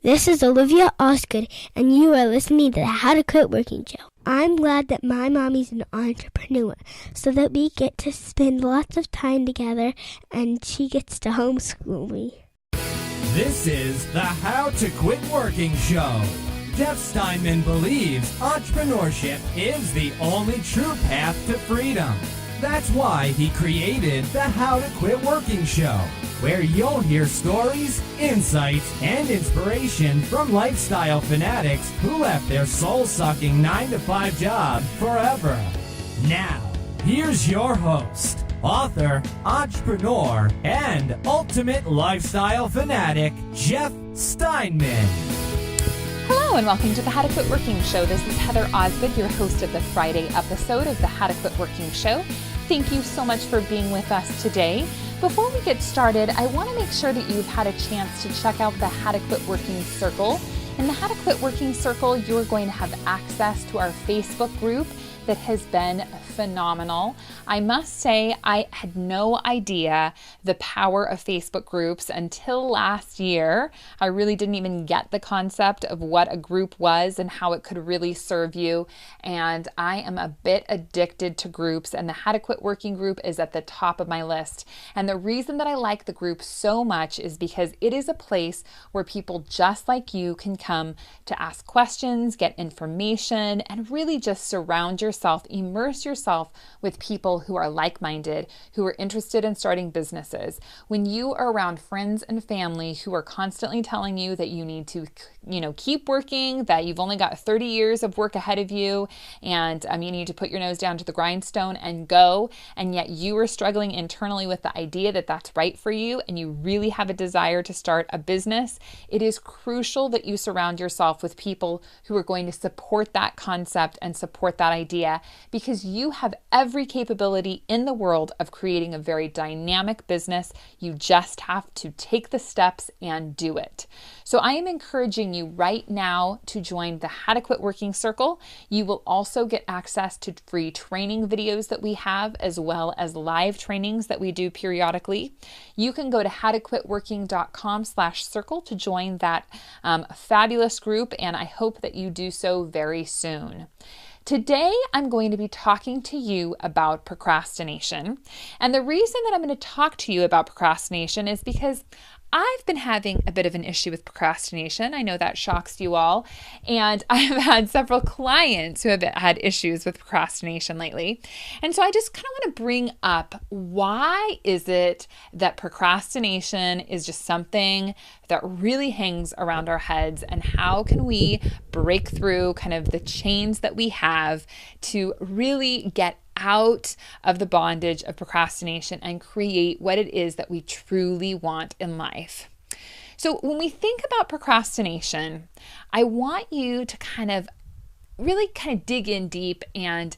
This is Olivia Osgood, and you are listening to the How to Quit Working Show. I'm glad that my mommy's an entrepreneur so that we get to spend lots of time together and she gets to homeschool me. This is the How to Quit Working Show. Jeff Steinman believes entrepreneurship is the only true path to freedom. That's why he created the How to Quit Working Show, where you'll hear stories, insights, and inspiration from lifestyle fanatics who left their soul-sucking 9-to-5 job forever. Now, here's your host, author, entrepreneur, and ultimate lifestyle fanatic, Jeff Steinman. Hello and welcome to the How to Quit Working Show. This is Heather Osgood, your host of the Friday episode of the How to Quit Working Show. Thank you so much for being with us today. Before we get started, I want to make sure that you've had a chance to check out the How to Quit Working Circle. In the How to Quit Working Circle, you're going to have access to our Facebook group that has been phenomenal. I must say, I had no idea the power of Facebook groups until last year. I really didn't even get the concept of what a group was and how it could really serve you. And I am a bit addicted to groups, and the How to Quit Working group is at the top of my list. And the reason that I like the group so much is because it is a place where people just like you can come to ask questions, get information, and really just surround yourself, immerse yourself with people who are like-minded, who are interested in starting businesses. When you are around friends and family who are constantly telling you that you need to, keep working, that you've only got 30 years of work ahead of you, and you need to put your nose down to the grindstone and go, and yet you are struggling internally with the idea that that's right for you, and you really have a desire to start a business, it is crucial that you surround yourself with people who are going to support that concept and support that idea, because you have every capability in the world of creating a very dynamic business. You just have to take the steps and do it. So I am encouraging you right now to join the How to Quit Working Circle. You will also get access to free training videos that we have, as well as live trainings that we do periodically. You can go to howtoquitworking.com/circle to join that fabulous group, and I hope that you do so very soon. Today, I'm going to be talking to you about procrastination. And the reason that I'm going to talk to you about procrastination is because I've been having a bit of an issue with procrastination. I know that shocks you all. And I have had several clients who have had issues with procrastination lately. And so I just kind of want to bring up, why is it that procrastination is just something that really hangs around our heads, and how can we break through kind of the chains that we have to really get out of the bondage of procrastination and create what it is that we truly want in life. So when we think about procrastination, I want you to really dig in deep and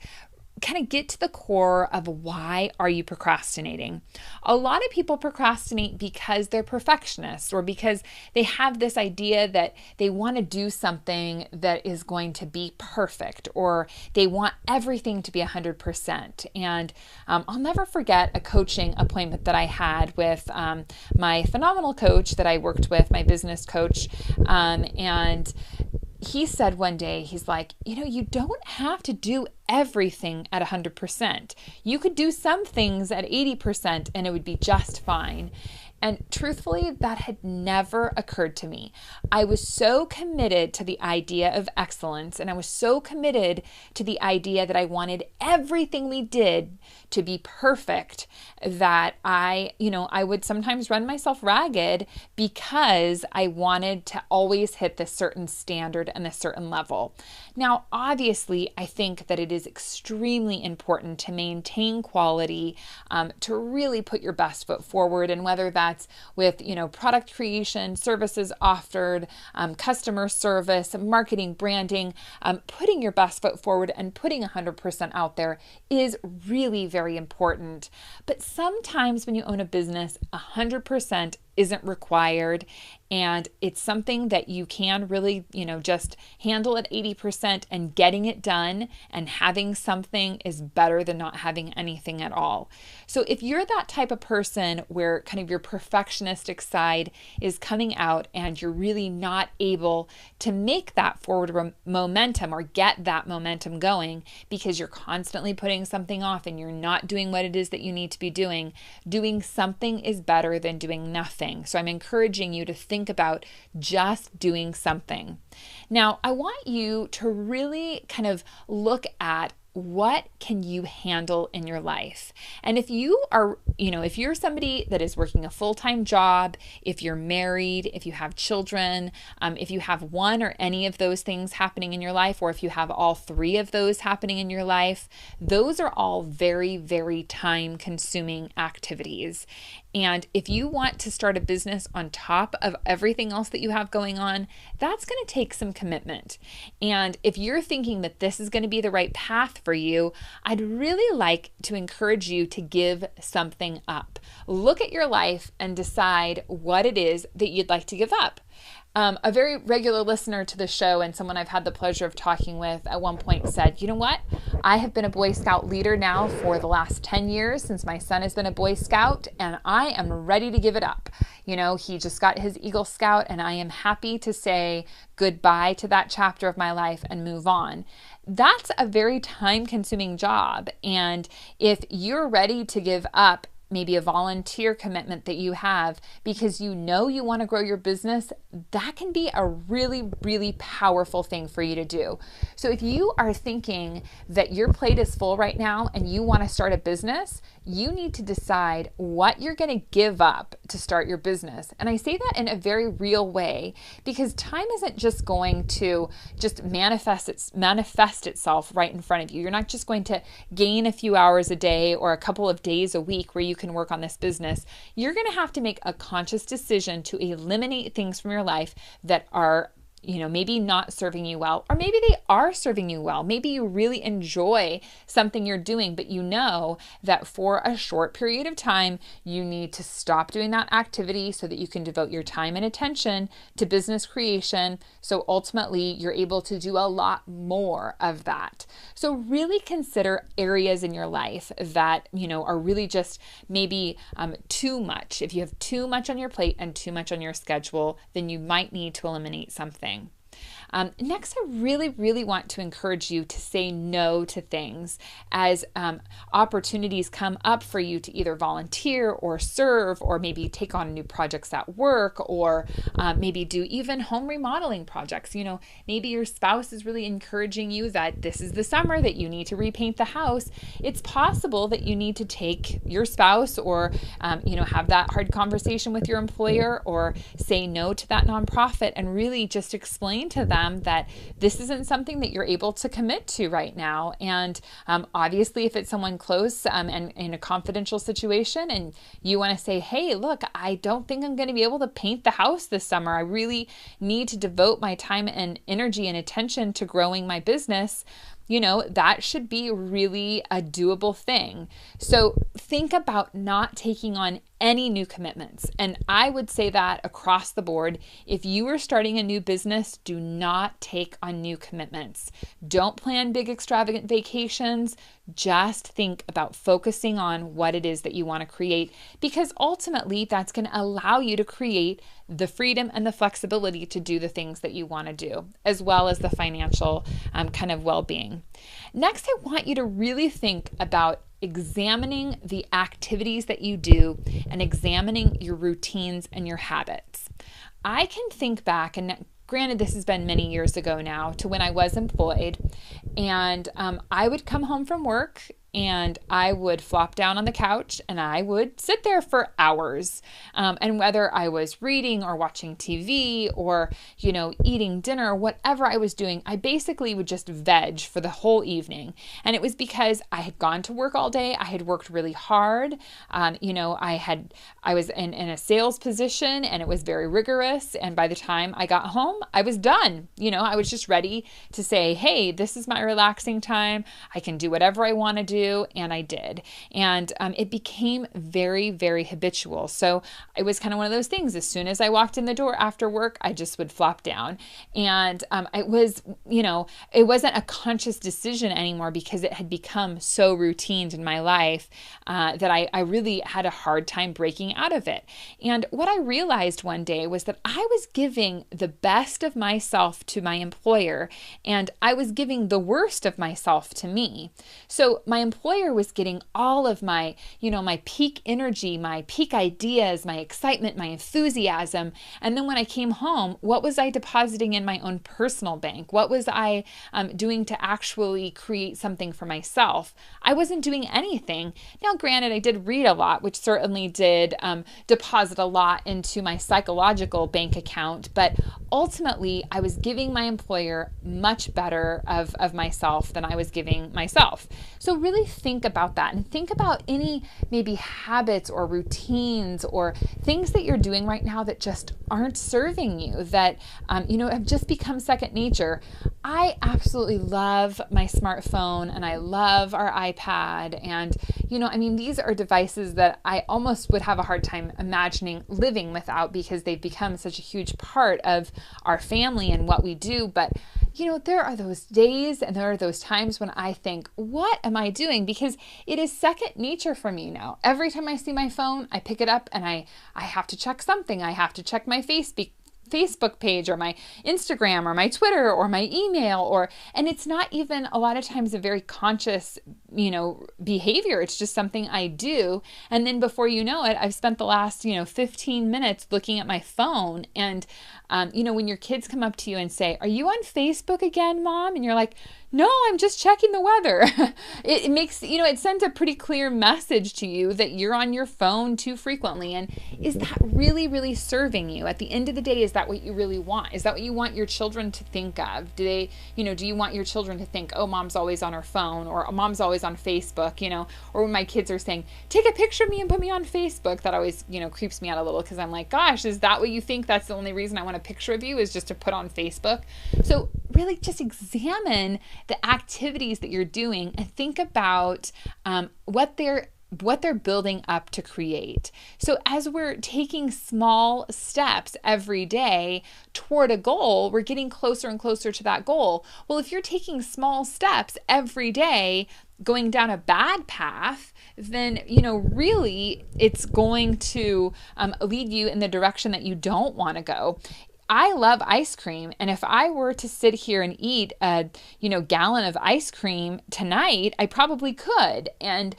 kind of get to the core of, why are you procrastinating? A lot of people procrastinate because they're perfectionists, or because they have this idea that they want to do something that is going to be perfect, or they want everything to be 100%. And I'll never forget a coaching appointment that I had with my phenomenal coach that I worked with, my business coach, and he said one day, he's like, you don't have to do everything at 100%. You could do some things at 80% and it would be just fine. And truthfully, that had never occurred to me. I was so committed to the idea of excellence, and I was so committed to the idea that I wanted everything we did to be perfect, that I would sometimes run myself ragged because I wanted to always hit this certain standard and a certain level. Now, obviously, I think that it is extremely important to maintain quality, to really put your best foot forward, and whether that's with, product creation, services offered, customer service, marketing, branding, putting your best foot forward and putting 100% out there is really very important. But sometimes when you own a business, 100% isn't required. And it's something that you can really, just handle at 80%, and getting it done and having something is better than not having anything at all. So if you're that type of person where kind of your perfectionistic side is coming out and you're really not able to make that forward momentum or get that momentum going because you're constantly putting something off and you're not doing what it is that you need to be doing something is better than doing nothing. So I'm encouraging you to think about just doing something. Now, I want you to really kind of look at what can you handle in your life? And if you are, if you're somebody that is working a full-time job, if you're married, if you have children, if you have one or any of those things happening in your life, or if you have all three of those happening in your life, those are all very, very time-consuming activities. And if you want to start a business on top of everything else that you have going on, that's going to take some commitment. And if you're thinking that this is going to be the right path for you, I'd really like to encourage you to give something up. Look at your life and decide what it is that you'd like to give up. A very regular listener to the show and someone I've had the pleasure of talking with at one point said, you know what? I have been a Boy Scout leader now for the last 10 years since my son has been a Boy Scout, and I am ready to give it up. He just got his Eagle Scout, and I am happy to say goodbye to that chapter of my life and move on. That's a very time-consuming job. And if you're ready to give up maybe a volunteer commitment that you have because you want to grow your business, that can be a really, really powerful thing for you to do. So if you are thinking that your plate is full right now and you want to start a business, you need to decide what you're going to give up to start your business. And I say that in a very real way because time isn't just going to just manifest itself right in front of you. You're not just going to gain a few hours a day or a couple of days a week where you can work on this business. You're going to have to make a conscious decision to eliminate things from your life that are maybe not serving you well, or maybe they are serving you well. Maybe you really enjoy something you're doing, but you know that for a short period of time, you need to stop doing that activity so that you can devote your time and attention to business creation. So ultimately, you're able to do a lot more of that. So really consider areas in your life that, are really just maybe too much. If you have too much on your plate and too much on your schedule, then you might need to eliminate something. Next, I really, really want to encourage you to say no to things as opportunities come up for you to either volunteer or serve, or maybe take on new projects at work, or maybe do even home remodeling projects. Maybe your spouse is really encouraging you that this is the summer that you need to repaint the house. It's possible that you need to take your spouse or, have that hard conversation with your employer, or say no to that nonprofit and really just explain to them that this isn't something that you're able to commit to right now. And obviously, if it's someone close and in a confidential situation and you want to say, hey, look, I don't think I'm going to be able to paint the house this summer. I really need to devote my time and energy and attention to growing my business. That should be really a doable thing. So think about not taking on any new commitments. And I would say that across the board, if you are starting a new business, do not take on new commitments. Don't plan big extravagant vacations. Just think about focusing on what it is that you want to create, because ultimately that's going to allow you to create the freedom and the flexibility to do the things that you want to do, as well as the financial kind of well-being. Next, I want you to really think about examining the activities that you do and examining your routines and your habits. I can think back, and granted, this has been many years ago now, to when I was employed, and I would come home from work and I would flop down on the couch and I would sit there for hours. And whether I was reading or watching TV or, eating dinner, whatever I was doing, I basically would just veg for the whole evening. And it was because I had gone to work all day. I had worked really hard. I was in a sales position and it was very rigorous. And by the time I got home, I was done. I was just ready to say, hey, this is my relaxing time. I can do whatever I want to do. do, and I did. And it became very, very habitual. So it was kind of one of those things. As soon as I walked in the door after work, I just would flop down. And it was, it wasn't a conscious decision anymore because it had become so routine in my life that I really had a hard time breaking out of it. And what I realized one day was that I was giving the best of myself to my employer, and I was giving the worst of myself to me. So my employer was getting all of my, my peak energy, my peak ideas, my excitement, my enthusiasm. And then when I came home, what was I depositing in my own personal bank? What was I doing to actually create something for myself? I wasn't doing anything. Now, granted, I did read a lot, which certainly did deposit a lot into my psychological bank account, but ultimately I was giving my employer much better of myself than I was giving myself. So really think about that, and think about any maybe habits or routines or things that you're doing right now that just aren't serving you, that have just become second nature. I absolutely love my smartphone, and I love our iPad, and these are devices that I almost would have a hard time imagining living without, because they've become such a huge part of our family and what we do. But there are those days and there are those times when I think, what am I doing? Because it is second nature for me now. Every time I see my phone, I pick it up and I have to check something. I have to check my Facebook page or my Instagram or my Twitter or my email, and it's not even a lot of times a very conscious, behavior. It's just something I do. And then before you know it, I've spent the last, 15 minutes looking at my phone. And, when your kids come up to you and say, "Are you on Facebook again, Mom?" And you're like, "No, I'm just checking the weather." It makes, it sends a pretty clear message to you that you're on your phone too frequently. And is that really, really serving you? At the end of the day, is that what you really want? Is that what you want your children to think of? Do you want your children to think, "Oh, Mom's always on her phone," or "Mom's always on Facebook," or when my kids are saying, "Take a picture of me and put me on Facebook," that always, creeps me out a little, because I'm like, gosh, is that what you think? That's the only reason I want a picture of you, is just to put on Facebook? So really just examine the activities that you're doing and think about what they're building up to create. So as we're taking small steps every day toward a goal, we're getting closer and closer to that goal. Well, if you're taking small steps every day going down a bad path, then, really it's going to lead you in the direction that you don't want to go. I love ice cream, and if I were to sit here and eat a, gallon of ice cream tonight, I probably could. And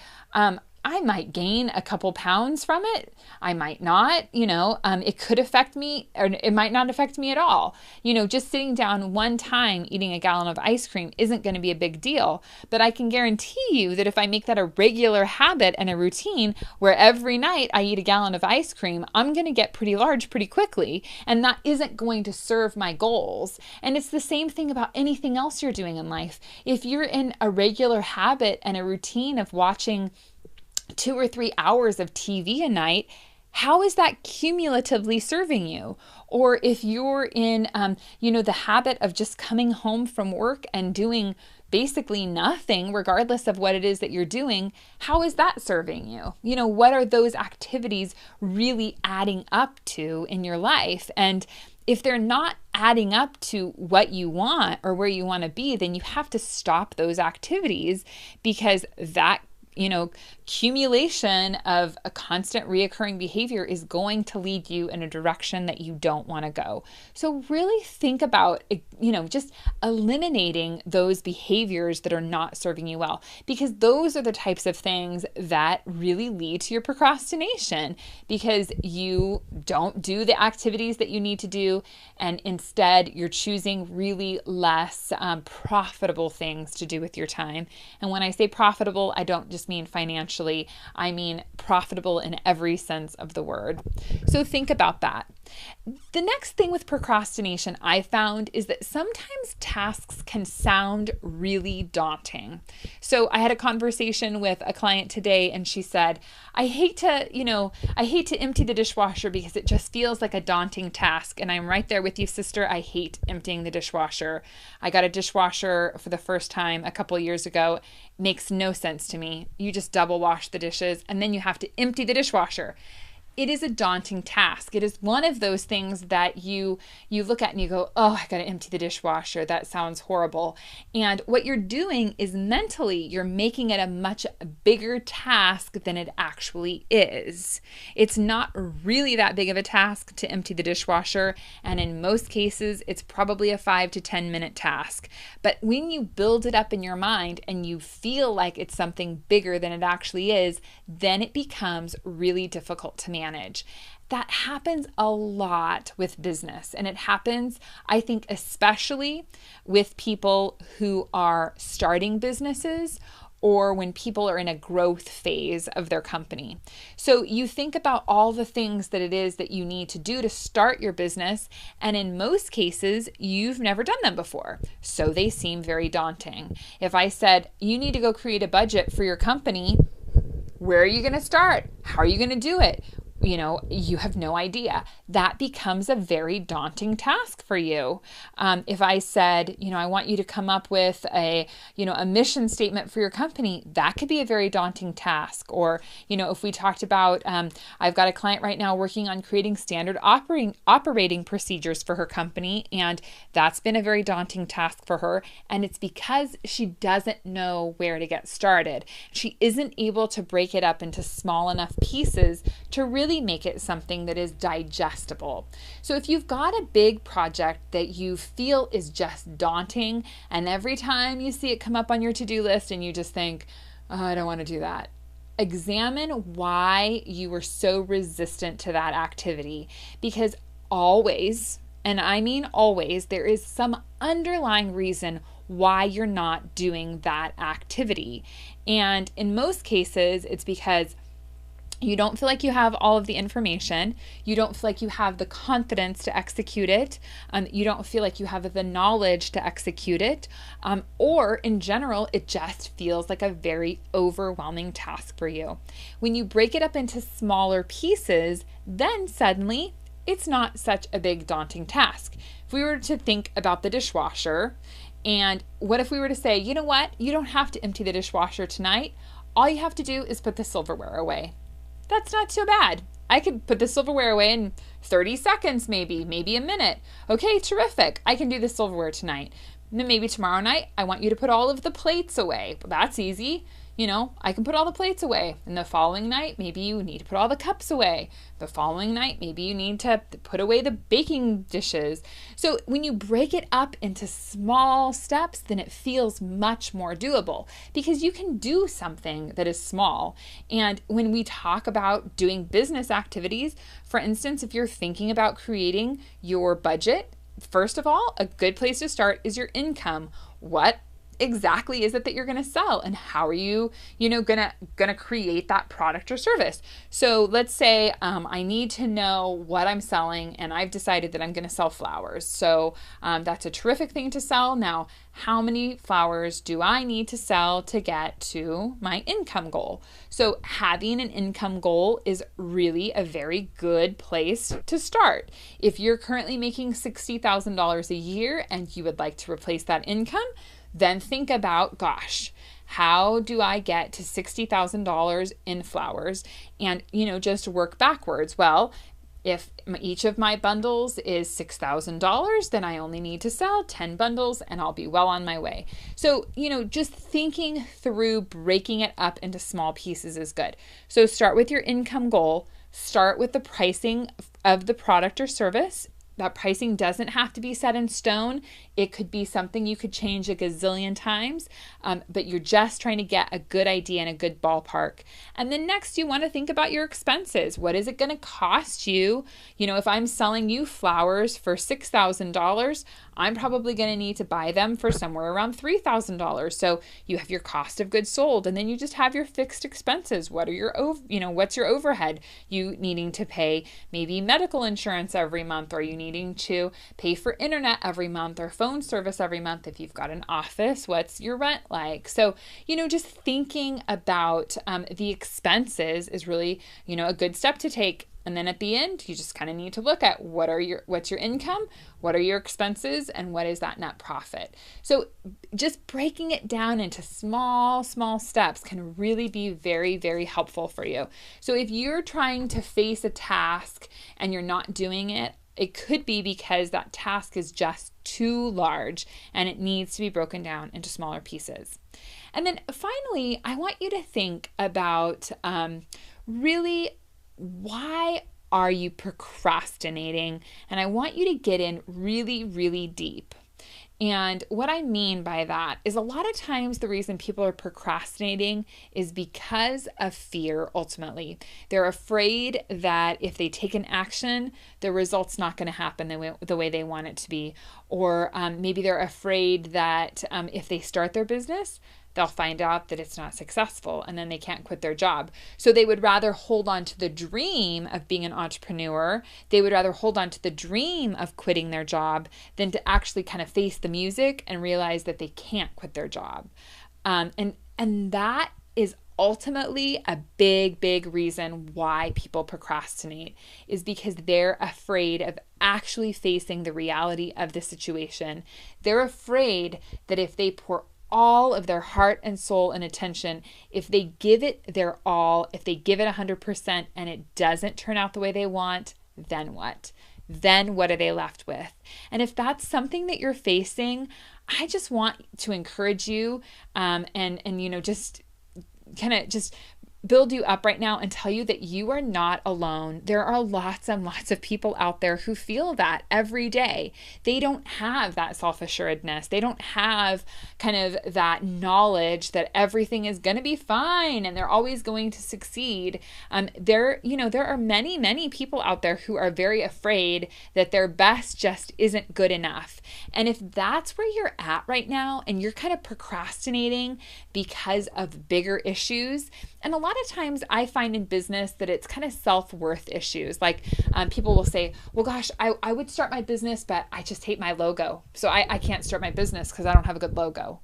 I might gain a couple pounds from it. I might not, it could affect me, or it might not affect me at all. Just sitting down one time eating a gallon of ice cream isn't going to be a big deal. But I can guarantee you that if I make that a regular habit and a routine where every night I eat a gallon of ice cream, I'm going to get pretty large pretty quickly. And that isn't going to serve my goals. And it's the same thing about anything else you're doing in life. If you're in a regular habit and a routine of watching 2 or 3 hours of TV a night, how is that cumulatively serving you? Or if you're in, the habit of just coming home from work and doing basically nothing, regardless of what it is that you're doing, how is that serving you? What are those activities really adding up to in your life? And if they're not adding up to what you want or where you want to be, then you have to stop those activities, because that accumulation of a constant reoccurring behavior is going to lead you in a direction that you don't want to go. So really think about, just eliminating those behaviors that are not serving you well, because those are the types of things that really lead to your procrastination, because you don't do the activities that you need to do, and instead you're choosing really less profitable things to do with your time. And when I say profitable, I don't just mean financially, I mean profitable in every sense of the word. So think about that. The next thing with procrastination I found is that sometimes tasks can sound really daunting. So I had a conversation with a client today and she said, I hate to empty the dishwasher because it just feels like a daunting task. And I'm right there with you, sister. I hate emptying the dishwasher. I got a dishwasher for the first time a couple years ago. Makes no sense to me. You just double wash the dishes and then you have to empty the dishwasher. It is a daunting task. It is one of those things that you look at and you go, oh, I got to empty the dishwasher. That sounds horrible. And what you're doing is mentally, you're making it a much bigger task than it actually is. It's not really that big of a task to empty the dishwasher. And in most cases, it's probably a 5 to 10 minute task. But when you build it up in your mind and you feel like it's something bigger than it actually is, then it becomes really difficult to manage. That happens a lot with business, and it happens, I think, especially with people who are starting businesses or when people are in a growth phase of their company. So you think about all the things that it is that you need to do to start your business, and in most cases, you've never done them before. So they seem very daunting. If I said, you need to go create a budget for your company, where are you going to start? How are you going to do it? You have no idea. That becomes a very daunting task for you. If I said, I want you to come up with a mission statement for your company, that could be a very daunting task. Or, if we talked about, I've got a client right now working on creating standard operating procedures for her company, and that's been a very daunting task for her. And it's because she doesn't know where to get started. She isn't able to break it up into small enough pieces to really make it something that is digestible. So if you've got a big project that you feel is just daunting, and every time you see it come up on your to-do list and you just think, oh, I don't want to do that, examine why you were so resistant to that activity. Because always, and I mean always, there is some underlying reason why you're not doing that activity. And in most cases, it's because you don't feel like you have all of the information. You don't feel like you have the confidence to execute it. You don't feel like you have the knowledge to execute it. Or in general, it just feels like a very overwhelming task for you. When you break it up into smaller pieces, then suddenly it's not such a big daunting task. If we were to think about the dishwasher, and what if we were to say, you know what? You don't have to empty the dishwasher tonight. All you have to do is put the silverware away. That's not so bad. I could put the silverware away in 30 seconds, maybe a minute. Okay, terrific. I can do the silverware tonight. Then maybe tomorrow night, I want you to put all of the plates away. Well, that's easy. I can put all the plates away. And the following night, maybe you need to put all the cups away. The following night, maybe you need to put away the baking dishes. So when you break it up into small steps, then it feels much more doable because you can do something that is small. And when we talk about doing business activities, for instance, if you're thinking about creating your budget, first of all, a good place to start is your income. What exactly is it that you're going to sell, and how are you gonna create that product or service? So let's say I need to know what I'm selling, and I've decided that I'm going to sell flowers. So that's a terrific thing to sell. Now, how many flowers do I need to sell to get to my income goal? So having an income goal is really a very good place to start. If you're currently making $60,000 a year and you would like to replace that income, then think about, gosh, how do I get to $60,000 in flowers? And, just work backwards. Well, if each of my bundles is $6,000, then I only need to sell 10 bundles and I'll be well on my way. So, just thinking through breaking it up into small pieces is good. So start with your income goal, start with the pricing of the product or service, that pricing doesn't have to be set in stone. It could be something you could change a gazillion times, but you're just trying to get a good idea and a good ballpark. And then next, you want to think about your expenses. What is it going to cost you? If I'm selling you flowers for $6,000, I'm probably going to need to buy them for somewhere around $3,000. So you have your cost of goods sold, and then you just have your fixed expenses. What's your overhead? You needing to pay maybe medical insurance every month, or you needing to pay for internet every month or phone service every month. If you've got an office, what's your rent like? So, just thinking about the expenses is really, a good step to take. And then at the end, you just kind of need to look at what's your income, what are your expenses, and what is that net profit. So just breaking it down into small steps can really be very, very helpful for you. So if you're trying to face a task and you're not doing it, it could be because that task is just too large and it needs to be broken down into smaller pieces. And then finally, I want you to think about really, why are you procrastinating? And I want you to get in really, really deep. And what I mean by that is a lot of times the reason people are procrastinating is because of fear, ultimately. They're afraid that if they take an action, the result's not going to happen the way they want it to be. Or maybe they're afraid that if they start their business, they'll find out that it's not successful and then they can't quit their job. So they would rather hold on to the dream of being an entrepreneur. They would rather hold on to the dream of quitting their job than to actually kind of face the music and realize that they can't quit their job. And that is ultimately a big reason why people procrastinate, is because they're afraid of actually facing the reality of the situation. They're afraid that if they pour all of their heart and soul and attention, if they give it their all, if they give it 100% and it doesn't turn out the way they want, then what? Then what are they left with? And if that's something that you're facing, I just want to encourage you and just kind of just build you up right now and tell you that you are not alone. There are lots and lots of people out there who feel that every day. They don't have that self-assuredness. They don't have kind of that knowledge that everything is going to be fine and they're always going to succeed. There are many people out there who are very afraid that their best just isn't good enough. And if that's where you're at right now and you're kind of procrastinating because of bigger issues, and a lot of times I find in business that it's kind of self-worth issues. Like people will say, well, gosh, I would start my business, but I just hate my logo. So I can't start my business because I don't have a good logo.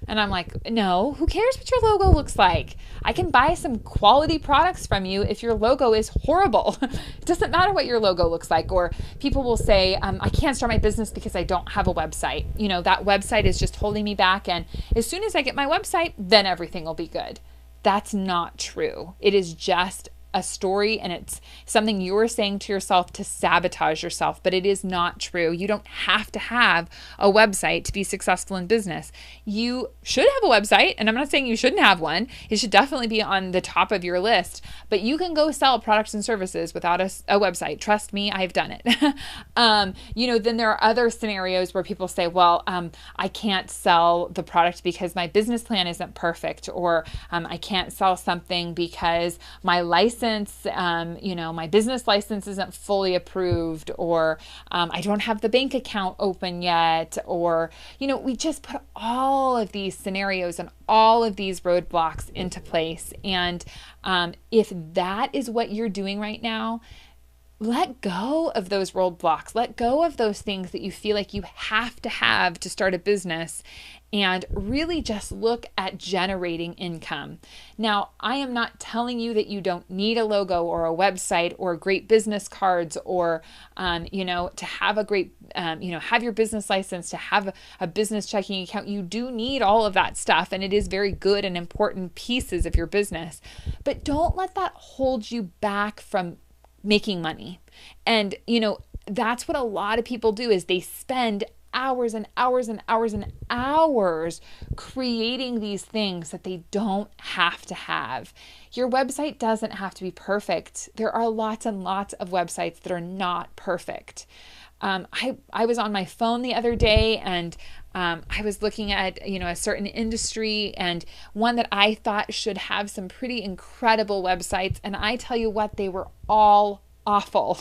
And I'm like, no, who cares what your logo looks like? I can buy some quality products from you if your logo is horrible. It doesn't matter what your logo looks like. Or people will say, I can't start my business because I don't have a website. That website is just holding me back. And as soon as I get my website, then everything will be good. That's not true. It is just a story, and it's something you're saying to yourself to sabotage yourself, but it is not true. You don't have to have a website to be successful in business. You should have a website, and I'm not saying you shouldn't have one. It should definitely be on the top of your list, but you can go sell products and services without a website. Trust me, I've done it. Then there are other scenarios where people say, well, I can't sell the product because my business plan isn't perfect, or I can't sell something because my license, my business license isn't fully approved, or I don't have the bank account open yet, or, we just put all of these scenarios and all of these roadblocks into place. And if that is what you're doing right now, let go of those roadblocks. Let go of those things that you feel like you have to start a business, and really just look at generating income. Now, I am not telling you that you don't need a logo or a website or great business cards, or, to have a great, have your business license, to have a business checking account. You do need all of that stuff, and it is very good and important pieces of your business. But don't let that hold you back from making money. And, that's what a lot of people do, is they spend hours and hours and hours and hours creating these things that they don't have to have. Your website doesn't have to be perfect. There are lots and lots of websites that are not perfect. I was on my phone the other day, and I was looking at, a certain industry, and one that I thought should have some pretty incredible websites. And I tell you what, they were all awful.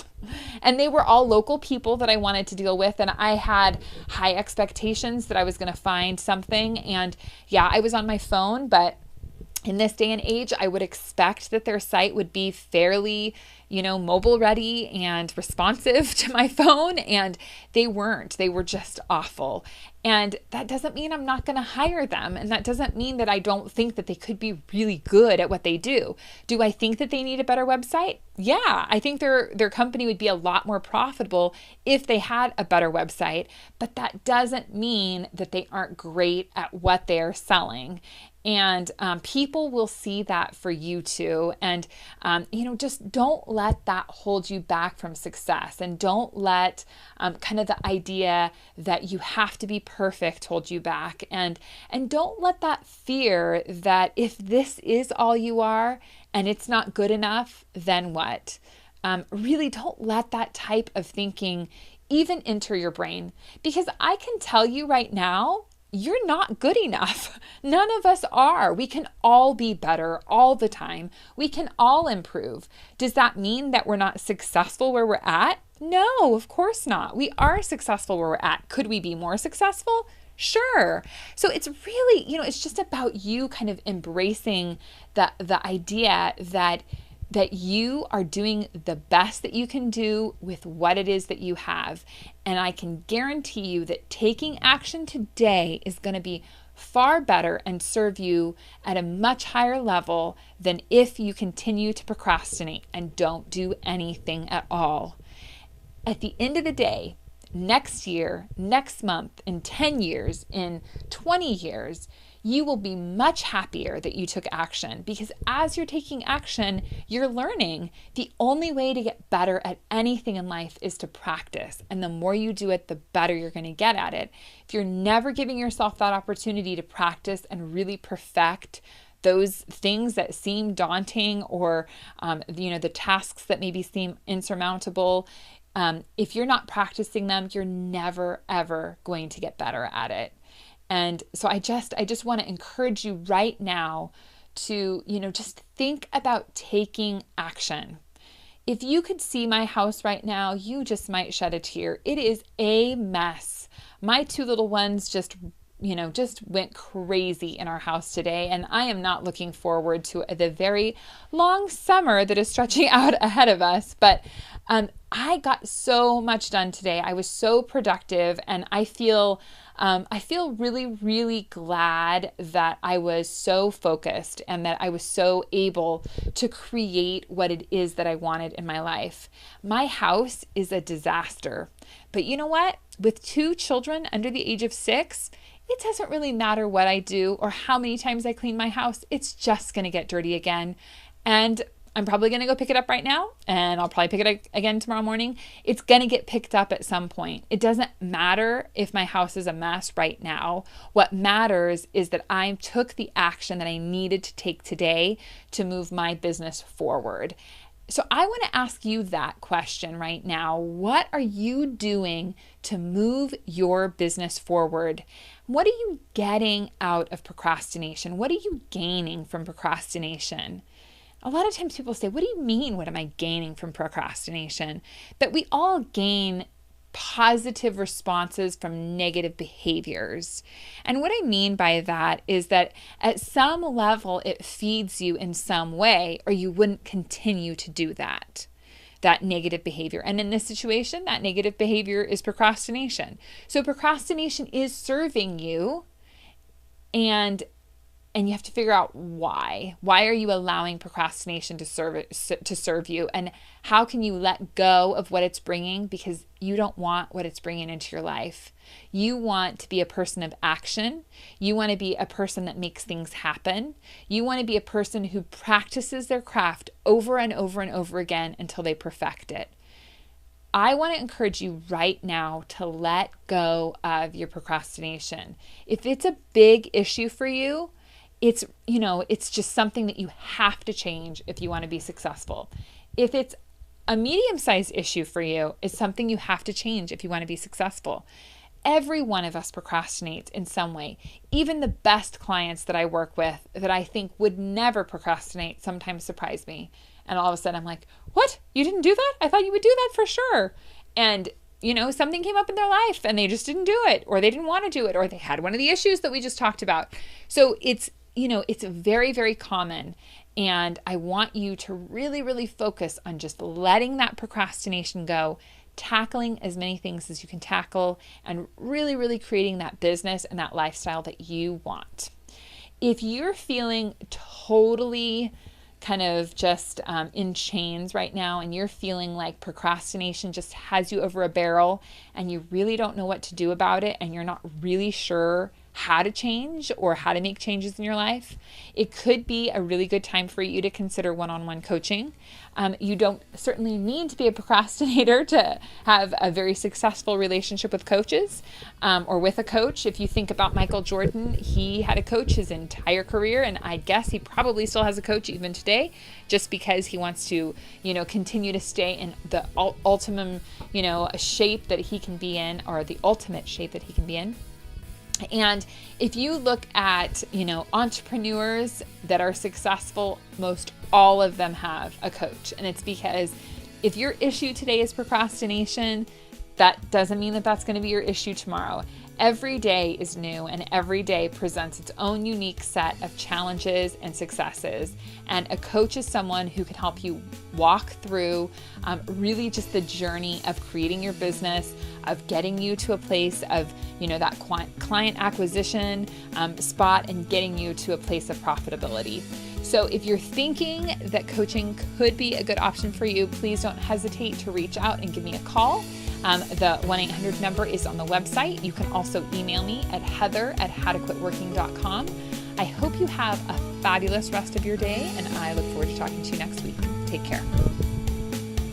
And they were all local people that I wanted to deal with. And I had high expectations that I was going to find something. And yeah, I was on my phone, but in this day and age, I would expect that their site would be fairly, mobile ready and responsive to my phone. And they weren't. They were just awful. And that doesn't mean I'm not going to hire them. And that doesn't mean that I don't think that they could be really good at what they do. Do I think that they need a better website? Yeah, I think their company would be a lot more profitable if they had a better website. But that doesn't mean that they aren't great at what they're selling. And people will see that for you too. And, just don't let that hold you back from success. And don't let kind of the idea that you have to be perfect hold you back. And don't let that fear that if this is all you are and it's not good enough, then what? Really don't let that type of thinking even enter your brain. Because I can tell you right now, you're not good enough. None of us are. We can all be better all the time. We can all improve. Does that mean that we're not successful where we're at? No, of course not. We are successful where we're at. Could we be more successful? Sure. So it's really, it's just about you kind of embracing the idea that you are doing the best that you can do with what it is that you have. And I can guarantee you that taking action today is going to be far better and serve you at a much higher level than if you continue to procrastinate and don't do anything at all. At the end of the day, next year, next month, in 10 years, in 20 years, you will be much happier that you took action, because as you're taking action, you're learning. The only way to get better at anything in life is to practice. And the more you do it, the better you're going to get at it. If you're never giving yourself that opportunity to practice and really perfect those things that seem daunting, or the tasks that maybe seem insurmountable, if you're not practicing them, you're never, ever going to get better at it. And so I just want to encourage you right now to, just think about taking action. If you could see my house right now, you just might shed a tear. It is a mess. My two little ones just went crazy in our house today. And I am not looking forward to the very long summer that is stretching out ahead of us. But I got so much done today. I was so productive, and I feel really, really glad that I was so focused and that I was so able to create what it is that I wanted in my life. My house is a disaster, but you know what? With 2 children under the age of 6, it doesn't really matter what I do or how many times I clean my house. It's just going to get dirty again. And I'm probably going to go pick it up right now, and I'll probably pick it up again tomorrow morning. It's going to get picked up at some point. It doesn't matter if my house is a mess right now. What matters is that I took the action that I needed to take today to move my business forward. So I want to ask you that question right now. What are you doing to move your business forward? What are you getting out of procrastination? What are you gaining from procrastination? A lot of times people say, what do you mean? What am I gaining from procrastination? But we all gain positive responses from negative behaviors. And what I mean by that is that at some level, it feeds you in some way, or you wouldn't continue to do that negative behavior. And in this situation, that negative behavior is procrastination. So procrastination is serving you, and you have to figure out why. Why are you allowing procrastination to serve you? And how can you let go of what it's bringing, because you don't want what it's bringing into your life. You want to be a person of action. You want to be a person that makes things happen. You want to be a person who practices their craft over and over and over again until they perfect it. I want to encourage you right now to let go of your procrastination. If it's a big issue for you, it's just something that you have to change if you want to be successful. If it's a medium-sized issue for you is something you have to change if you want to be successful. Every one of us procrastinates in some way. Even the best clients that I work with that I think would never procrastinate sometimes surprise me. And all of a sudden I'm like, what? You didn't do that? I thought you would do that for sure. And something came up in their life and they just didn't do it, or they didn't want to do it, or they had one of the issues that we just talked about. So it's very, very common. And I want you to really, really focus on just letting that procrastination go, tackling as many things as you can tackle, and really, really creating that business and that lifestyle that you want. If you're feeling totally kind of just in chains right now, and you're feeling like procrastination just has you over a barrel and you really don't know what to do about it, and you're not really sure how to change or how to make changes in your life, it could be a really good time for you to consider one-on-one coaching. You don't certainly need to be a procrastinator to have a very successful relationship with coaches or with a coach. If you think about Michael Jordan, he had a coach his entire career, and I guess he probably still has a coach even today, just because he wants to, continue to stay in the ultimate, shape that he can be in, or the ultimate shape that he can be in. And if you look at, entrepreneurs that are successful, most all of them have a coach. And it's because if your issue today is procrastination, that doesn't mean that that's going to be your issue tomorrow. Every day is new, and every day presents its own unique set of challenges and successes. And a coach is someone who can help you walk through really just the journey of creating your business, of getting you to a place of, that client acquisition spot, and getting you to a place of profitability. So if you're thinking that coaching could be a good option for you, please don't hesitate to reach out and give me a call. The 1-800 number is on the website. You can also email me at heather@howtoquitworking.com. I hope you have a fabulous rest of your day, and I look forward to talking to you next week. Take care.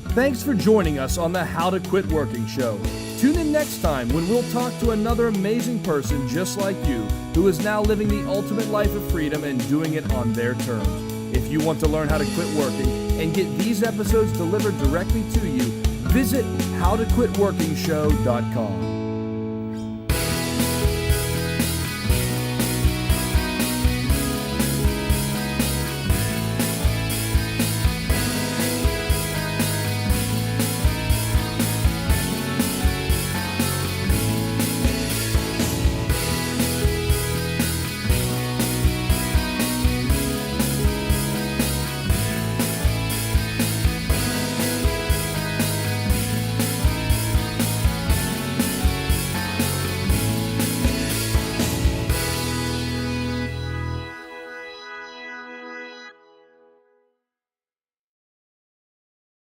Thanks for joining us on the How to Quit Working show. Tune in next time when we'll talk to another amazing person just like you, who is now living the ultimate life of freedom and doing it on their terms. If you want to learn how to quit working and get these episodes delivered directly to you, visit howtoquitworkingshow.com.